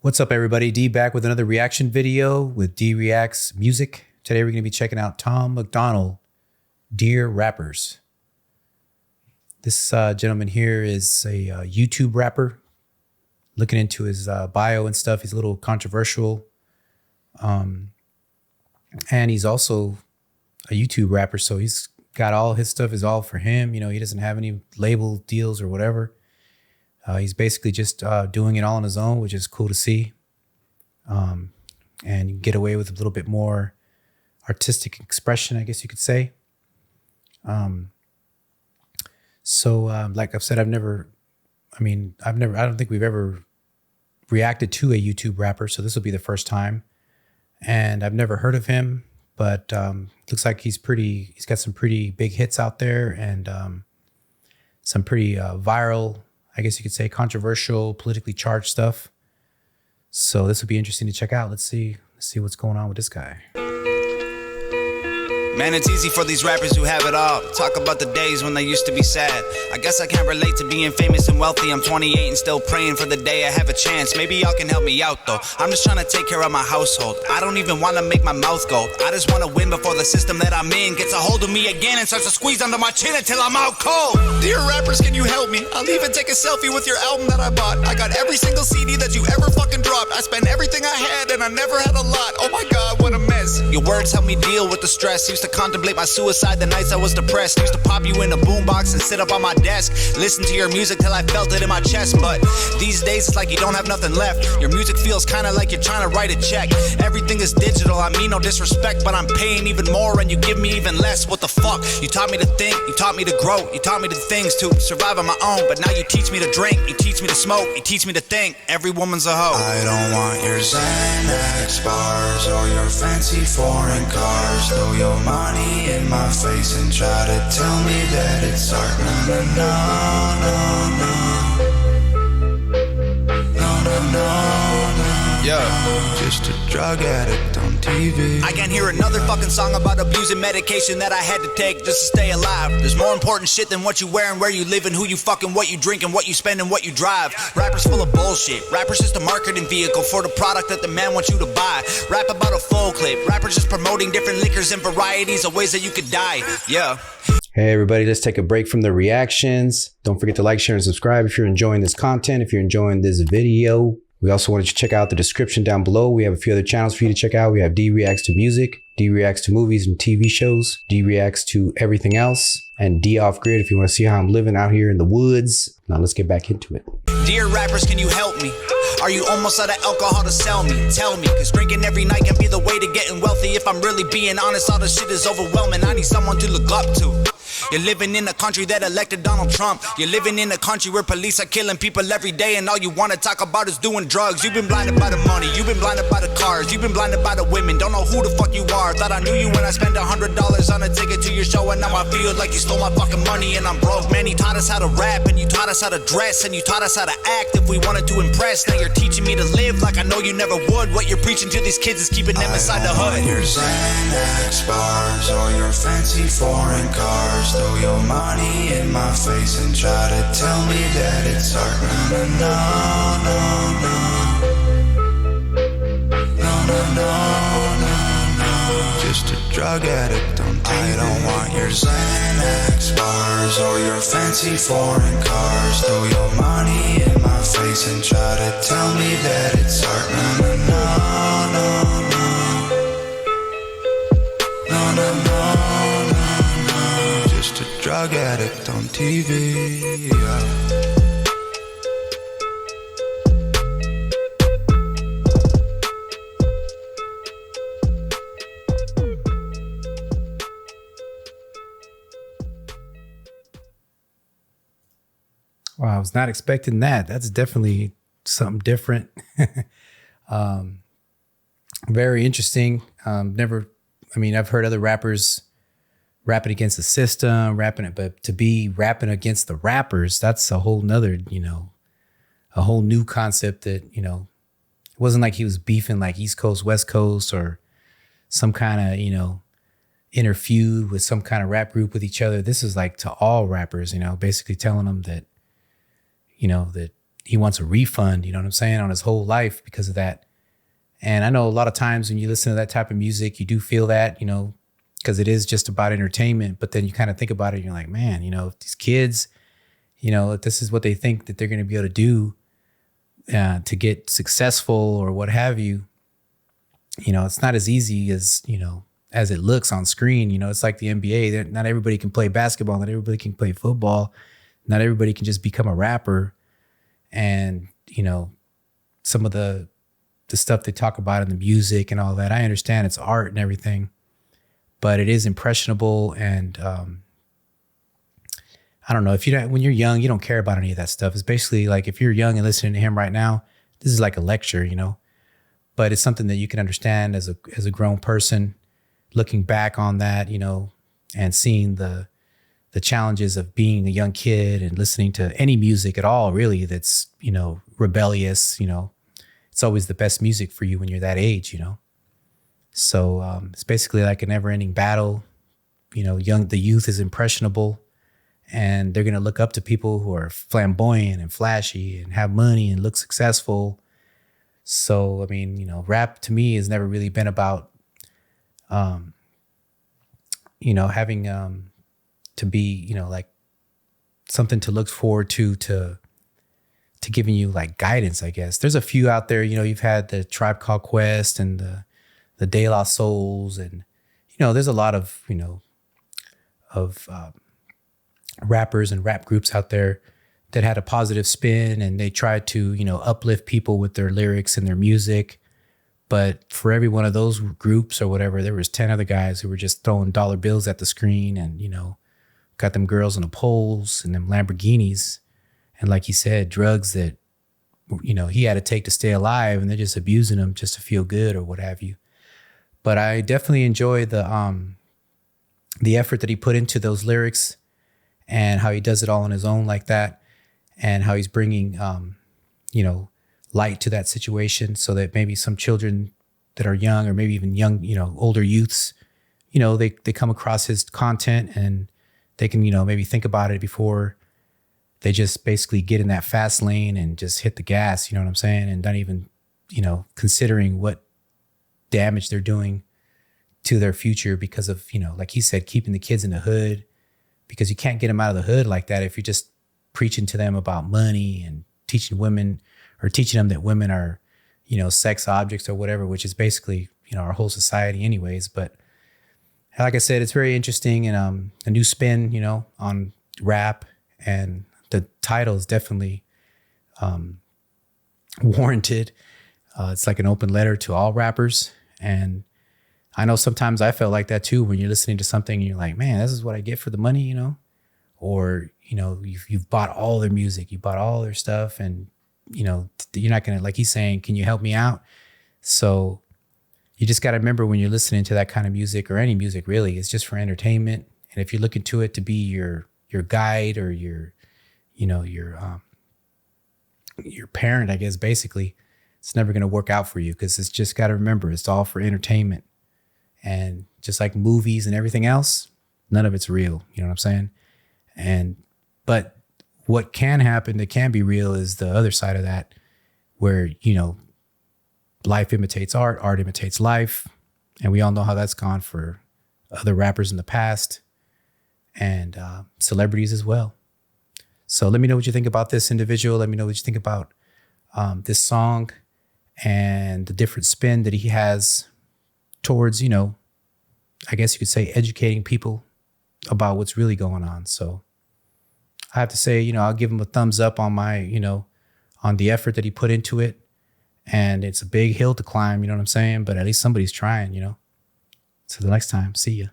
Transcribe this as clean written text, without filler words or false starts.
What's up, everybody? D back with another reaction video with D Reacts Music. Today we're going to be checking out Tom MacDonald, Dear Rappers. This gentleman here is a YouTube rapper. Looking into his bio and stuff, he's a little controversial. And he's also a YouTube rapper, so he's got all his stuff is all for him. You know, he doesn't have any label deals or whatever. He's basically just doing it all on his own, which is cool to see. And get away with a little bit more artistic expression, I guess you could say. Like I've said, I don't think we've ever reacted to a YouTube rapper, so this will be the first time. And I've never heard of him, but looks like he's got some pretty big hits out there and some pretty viral, I guess you could say, controversial, politically charged stuff. So this will be interesting to check out. Let's see what's going on with this guy. Man, it's easy for these rappers who have it all. Talk about the days when they used to be sad. I guess I can't relate to being famous and wealthy. I'm 28 and still praying for the day I have a chance. Maybe y'all can help me out though. I'm just trying to take care of my household. I don't even want to make my mouth go. I just want to win before the system that I'm in gets a hold of me again and starts to squeeze under my chin until I'm out cold. Dear rappers, can you help me? I'll even take a selfie with your album that I bought. I got every single CD that you ever fucking dropped. I spent everything I had and I never had a lot. Oh my God, what a mess. Your words help me deal with the stress. Used to contemplate my suicide the nights I was depressed. Used to pop you in a boombox and sit up on my desk, listen to your music till I felt it in my chest. But these days it's like you don't have nothing left. Your music feels kinda like you're trying to write a check. Everything is digital, I mean no disrespect, but I'm paying even more and you give me even less. What the fuck? You taught me to think, you taught me to grow, you taught me the things to survive on my own. But now you teach me to drink, you teach me to smoke, you teach me to think. Every woman's a hoe. I don't want your Xanax bars or your fancy foreign cars. Throw your money in my face and try to tell me that it's art. No, no, yeah. Just a drug addict on TV. I can't hear another fucking song about abusing medication that I had to take just to stay alive. There's more important shit than what you wear and where you live and who you fucking, what you drink and what you spend and what you drive. Rappers full of bullshit. Rappers just a marketing vehicle for the product that the man wants you to buy. Rap about a full clip. Rappers just promoting different liquors and varieties of ways that you could die. Yeah. Hey everybody, let's take a break from the reactions. Don't forget to like, share, and subscribe if you're enjoying this content, if you're enjoying this video. We also wanted you to check out the description down below. We have a few other channels for you to check out. We have D Reacts to Music, D Reacts to Movies and TV shows, D Reacts to everything else, and D Off Grid if you want to see how I'm living out here in the woods. Now let's get back into it. Dear rappers, can you help me? Are you almost out of alcohol to sell me? Tell me, cause drinking every night can be the way to getting wealthy. If I'm really being honest, all the shit is overwhelming. I need someone to look up to. You're living in a country that elected Donald Trump. You're living in a country where police are killing people every day and all you want to talk about is doing drugs. You've been blinded by the money, you've been blinded by the cars, you've been blinded by the women, don't know who the fuck you are. Thought I knew you when I spent $100 on a ticket to your show and now I feel like you stole my fucking money and I'm broke. Man, you taught us how to rap and you taught us how to dress and you taught us how to act if we wanted to impress. Now you're teaching me to live like I know you never would. What you're preaching to these kids is keeping them inside the hood. Your Xanax bars or your fancy foreign cars. Throw your money in my face and try to tell me that it's art. No. Just a drug addict on TV. I don't want your Xanax bars or your fancy foreign cars. Throw your money in my face and try to tell me that it's art. No. Just a drug addict on TV. Yeah. Wow, I was not expecting that. That's definitely something different. Very interesting. I've heard other rappers rapping against the system, but to be rapping against the rappers, that's a whole nother, a whole new concept that, it wasn't like he was beefing like East Coast, West Coast, or some kind of, inner feud with some kind of rap group with each other. This is like to all rappers, basically telling them that, that he wants a refund, you know what I'm saying, on his whole life because of that. And I know a lot of times when you listen to that type of music, you do feel that, you know, because it is just about entertainment. But then you kind of think about it and you're like, man, you know, if these kids, you know, if this is what they think that they're going to be able to do to get successful or what have you, you know, it's not as easy as, you know, as it looks on screen. You know, it's like the NBA. Not everybody can play basketball. Not everybody can play football. Not everybody can just become a rapper. And, you know, some of the stuff they talk about in the music and all that, I understand it's art and everything, but it is impressionable. And I don't know, if you don't, when you're young, you don't care about any of that stuff. It's basically like, if you're young and listening to him right now, this is like a lecture, you know, but it's something that you can understand as a grown person looking back on that, you know, and seeing the challenges of being a young kid and listening to any music at all, really, that's, you know, rebellious. You know, it's always the best music for you when you're that age, you know. So it's basically like a never ending battle. You know, the youth is impressionable, and they're going to look up to people who are flamboyant and flashy and have money and look successful. So, I mean, you know, rap to me has never really been about, you know, having to be, you know, like something to look forward to giving you like guidance, I guess. There's a few out there, you know, you've had the Tribe Called Quest and the De La Souls, and, you know, there's a lot of, you know, of rappers and rap groups out there that had a positive spin, and they tried to, you know, uplift people with their lyrics and their music. But for every one of those groups or whatever, there was 10 other guys who were just throwing dollar bills at the screen and, you know, got them girls on the poles and them Lamborghinis. And like he said, drugs that, you know, he had to take to stay alive, and they're just abusing them just to feel good or what have you. But I definitely enjoy the effort that he put into those lyrics and how he does it all on his own like that, and how he's bringing, you know, light to that situation so that maybe some children that are young, or maybe even young, you know, older youths, you know, they come across his content and they can, you know, maybe think about it before they just basically get in that fast lane and just hit the gas, you know what I'm saying? And not even, you know, considering what damage they're doing to their future because of, you know, like he said, keeping the kids in the hood, because you can't get them out of the hood like that if you're just preaching to them about money and teaching women, or teaching them that women are, you know, sex objects or whatever, which is basically, you know, our whole society anyways. But like I said, it's very interesting, and a new spin, you know, on rap, and the title is definitely warranted. It's like an open letter to all rappers. And I know sometimes I felt like that too, when you're listening to something and you're like, man, this is what I get for the money, you know? Or, you know, you've bought all their music, you bought all their stuff, and, you know, you're not going to, like he's saying, can you help me out? So you just got to remember, when you're listening to that kind of music, or any music really, it's just for entertainment. And if you're looking to it to be your guide, or your, you know, your parent, I guess, basically, it's never going to work out for you, because it's just got to remember, it's all for entertainment. And just like movies and everything else, none of it's real. You know what I'm saying? But what can happen that can be real is the other side of that, where, you know, life imitates art, art imitates life. And we all know how that's gone for other rappers in the past, and celebrities as well. So let me know what you think about this individual. Let me know what you think about this song and the different spin that he has towards, you know, I guess you could say, educating people about what's really going on. So I have to say, you know, I'll give him a thumbs up on my, you know, on the effort that he put into it. And it's a big hill to climb, you know what I'm saying? But at least somebody's trying, you know. So the next time, see ya.